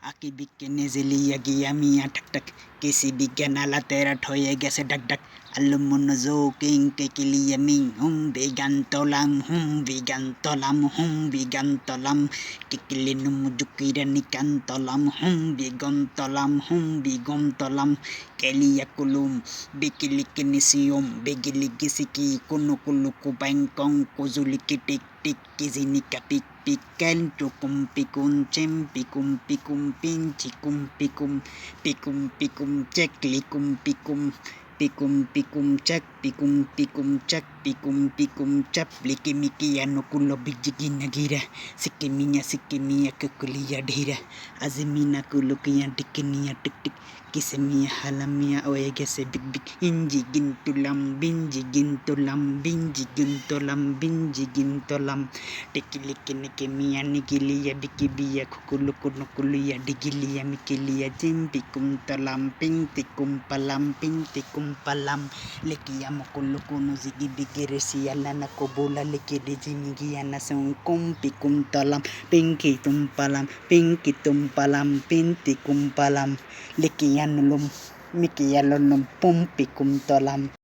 আঁকি বিজ্ঞানে জেলিয়া গিয়া মিয়া ঠাক ঠাক কৃষি বিজ্ঞান আলা তেরাট হয়ে গেছে ডাক ডাক আলু মনোজো কিং কেকিলিয়া মিং বিগান তলাম কিকিলি নুমু জুকিরা নিকান তলাম বিগম তলাম কেলিয়া কুলুম বিকিলিকি নিসিয়ম বেগিলি গিসিকি কুনু কুলুকু ব্যাংকং কুজুলিকি টিক টিক কিজিনিকা পিক pikan tukum pikum cem pikum pikum cek pikum cek pikum cap liki miki ano kulo bijigi nagira sikimiya kukuliya dhira azimina kulo kiya dikiniya tik tik kisemiya halamiya oye gese big big binji gintulam tikiliki nikimiya nigiliya bikibiya kukuluya digiliya mikiliya jimpikum talam pintikum palam likiya mukulukuno zigi bigiresi alana kobola likidi jimigiya nasungkum pikum talam pinkitum palam pintikum palam likiya nulum mikiya lulum pumpikum talam